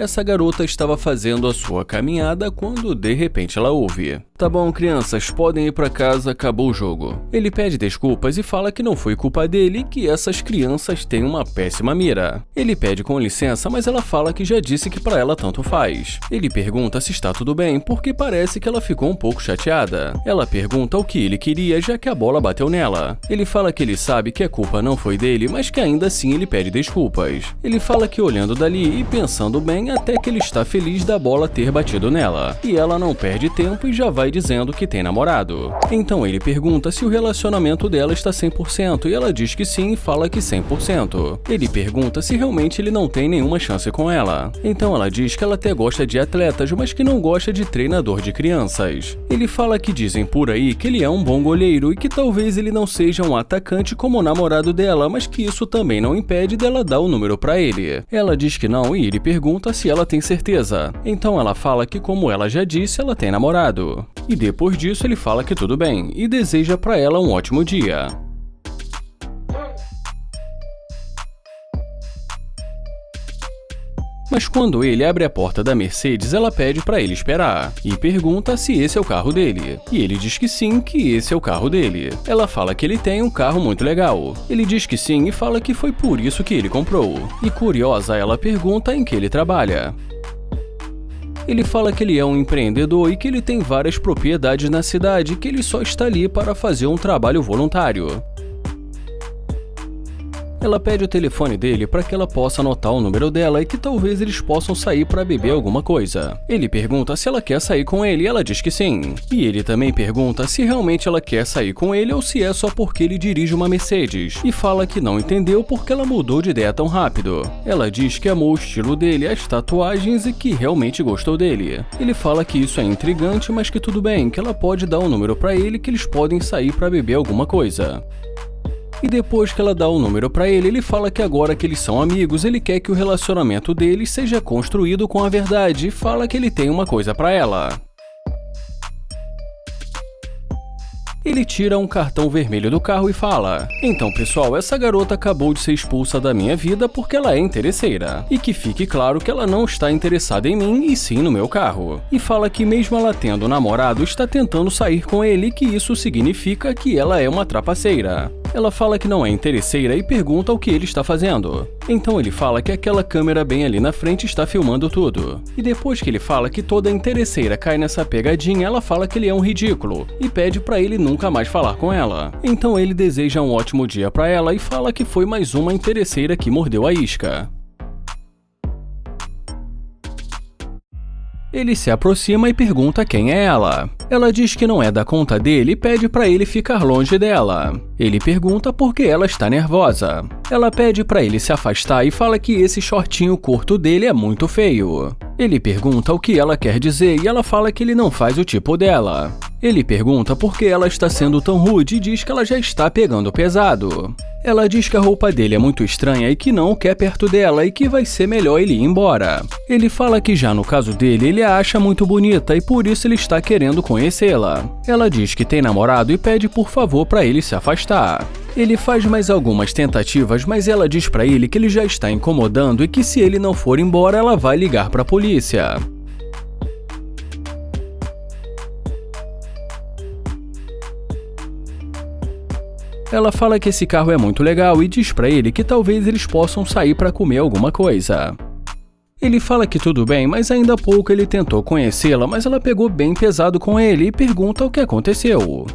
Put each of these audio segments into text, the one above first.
Essa garota estava fazendo a sua caminhada quando de repente ela ouve: "Tá bom, crianças, podem ir pra casa, acabou o jogo." Ele pede desculpas e fala que não foi culpa dele e que essas crianças têm uma péssima mira. Ele pede com licença, mas ela fala que já disse que pra ela tanto faz. Ele pergunta se está tudo bem, porque parece que ela ficou um pouco chateada. Ela pergunta o que ele queria, já que a bola bateu nela. Ele fala que ele sabe que a culpa não foi dele, mas que ainda assim ele pede desculpas. Ele fala que olhando dali e pensando bem, até que ele está feliz da bola ter batido nela. E ela não perde tempo e já vai dizendo que tem namorado. Então ele pergunta se o relacionamento dela está 100% e ela diz que sim e fala que 100%. Ele pergunta se realmente ele não tem nenhuma chance com ela. Então ela diz que ela até gosta de atletas, mas que não gosta de treinador de crianças. Ele fala que dizem por aí que ele é um bom goleiro e que talvez ele não seja um atacante como o namorado dela, mas que isso também não impede dela dar o número pra ele. Ela diz que não e ele pergunta se ela tem certeza. Então ela fala que, como ela já disse, ela tem namorado. E depois disso ele fala que tudo bem e deseja pra ela um ótimo dia. Mas quando ele abre a porta da Mercedes, ela pede pra ele esperar e pergunta se esse é o carro dele. E ele diz que sim, que esse é o carro dele. Ela fala que ele tem um carro muito legal. Ele diz que sim e fala que foi por isso que ele comprou. E curiosa, ela pergunta em que ele trabalha. Ele fala que ele é um empreendedor e que ele tem várias propriedades na cidade e que ele só está ali para fazer um trabalho voluntário. Ela pede o telefone dele para que ela possa anotar o número dela e que talvez eles possam sair para beber alguma coisa. Ele pergunta se ela quer sair com ele e ela diz que sim. E ele também pergunta se realmente ela quer sair com ele ou se é só porque ele dirige uma Mercedes. E fala que não entendeu porque ela mudou de ideia tão rápido. Ela diz que amou o estilo dele, as tatuagens e que realmente gostou dele. Ele fala que isso é intrigante, mas que tudo bem, que ela pode dar um número para ele que eles podem sair para beber alguma coisa. E depois que ela dá o número pra ele, ele fala que agora que eles são amigos, ele quer que o relacionamento deles seja construído com a verdade e fala que ele tem uma coisa pra ela. Ele tira um cartão vermelho do carro e fala: "Então, pessoal, essa garota acabou de ser expulsa da minha vida porque ela é interesseira. E que fique claro que ela não está interessada em mim e sim no meu carro." E fala que mesmo ela tendo um namorado, está tentando sair com ele e que isso significa que ela é uma trapaceira. Ela fala que não é interesseira e pergunta o que ele está fazendo. Então ele fala que aquela câmera bem ali na frente está filmando tudo. E depois que ele fala que toda interesseira cai nessa pegadinha, ela fala que ele é um ridículo e pede pra ele nunca mais falar com ela. Então ele deseja um ótimo dia pra ela e fala que foi mais uma interesseira que mordeu a isca. Ele se aproxima e pergunta quem é ela. Ela diz que não é da conta dele e pede pra ele ficar longe dela. Ele pergunta por que ela está nervosa. Ela pede pra ele se afastar e fala que esse shortinho curto dele é muito feio. Ele pergunta o que ela quer dizer e ela fala que ele não faz o tipo dela. Ele pergunta por que ela está sendo tão rude e diz que ela já está pegando pesado. Ela diz que a roupa dele é muito estranha e que não o quer perto dela e que vai ser melhor ele ir embora. Ele fala que já no caso dele, ele a acha muito bonita e por isso ele está querendo conhecê-la. Ela diz que tem namorado e pede por favor para ele se afastar. Ele faz mais algumas tentativas, mas ela diz para ele que ele já está incomodando e que se ele não for embora, ela vai ligar para a polícia. Ela fala que esse carro é muito legal e diz pra ele que talvez eles possam sair pra comer alguma coisa. Ele fala que tudo bem, mas ainda há pouco ele tentou conhecê-la, mas ela pegou bem pesado com ele e pergunta o que aconteceu.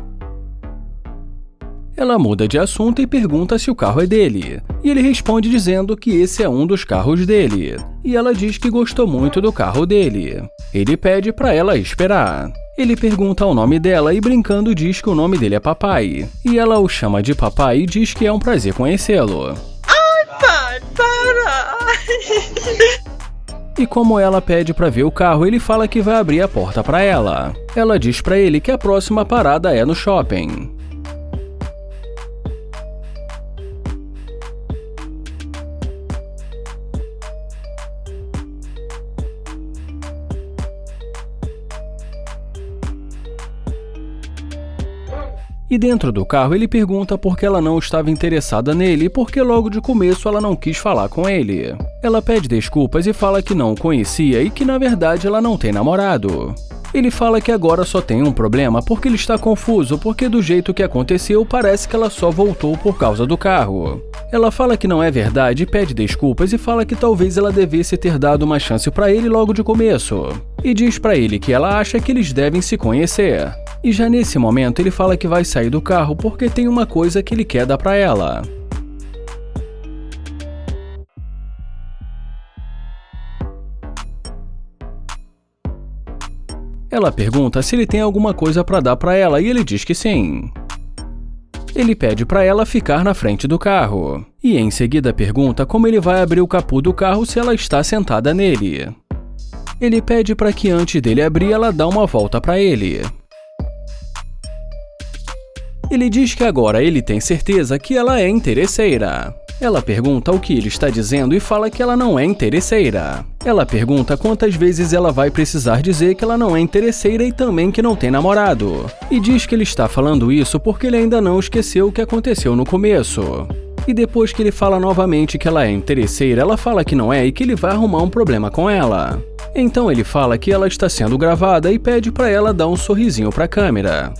Ela muda de assunto e pergunta se o carro é dele, e ele responde dizendo que esse é um dos carros dele, e ela diz que gostou muito do carro dele. Ele pede pra ela esperar. Ele pergunta o nome dela e brincando diz que o nome dele é Papai, e ela o chama de Papai e diz que é um prazer conhecê-lo. Ai, pai, para! E como ela pede pra ver o carro, ele fala que vai abrir a porta pra ela. Ela diz pra ele que a próxima parada é no shopping. E dentro do carro ele pergunta por que ela não estava interessada nele e por que logo de começo ela não quis falar com ele. Ela pede desculpas e fala que não o conhecia e que na verdade ela não tem namorado. Ele fala que agora só tem um problema porque ele está confuso, porque do jeito que aconteceu parece que ela só voltou por causa do carro. Ela fala que não é verdade e pede desculpas e fala que talvez ela devesse ter dado uma chance pra ele logo de começo. E diz pra ele que ela acha que eles devem se conhecer. E já nesse momento ele fala que vai sair do carro porque tem uma coisa que ele quer dar pra ela. Ela pergunta se ele tem alguma coisa pra dar pra ela e ele diz que sim. Ele pede pra ela ficar na frente do carro. E em seguida pergunta como ele vai abrir o capô do carro se ela está sentada nele. Ele pede pra que antes dele abrir ela dá uma volta pra ele. Ele diz que agora ele tem certeza que ela é interesseira. Ela pergunta o que ele está dizendo e fala que ela não é interesseira. Ela pergunta quantas vezes ela vai precisar dizer que ela não é interesseira e também que não tem namorado. E diz que ele está falando isso porque ele ainda não esqueceu o que aconteceu no começo. E depois que ele fala novamente que ela é interesseira, ela fala que não é e que ele vai arrumar um problema com ela. Então ele fala que ela está sendo gravada e pede para ela dar um sorrisinho para a câmera.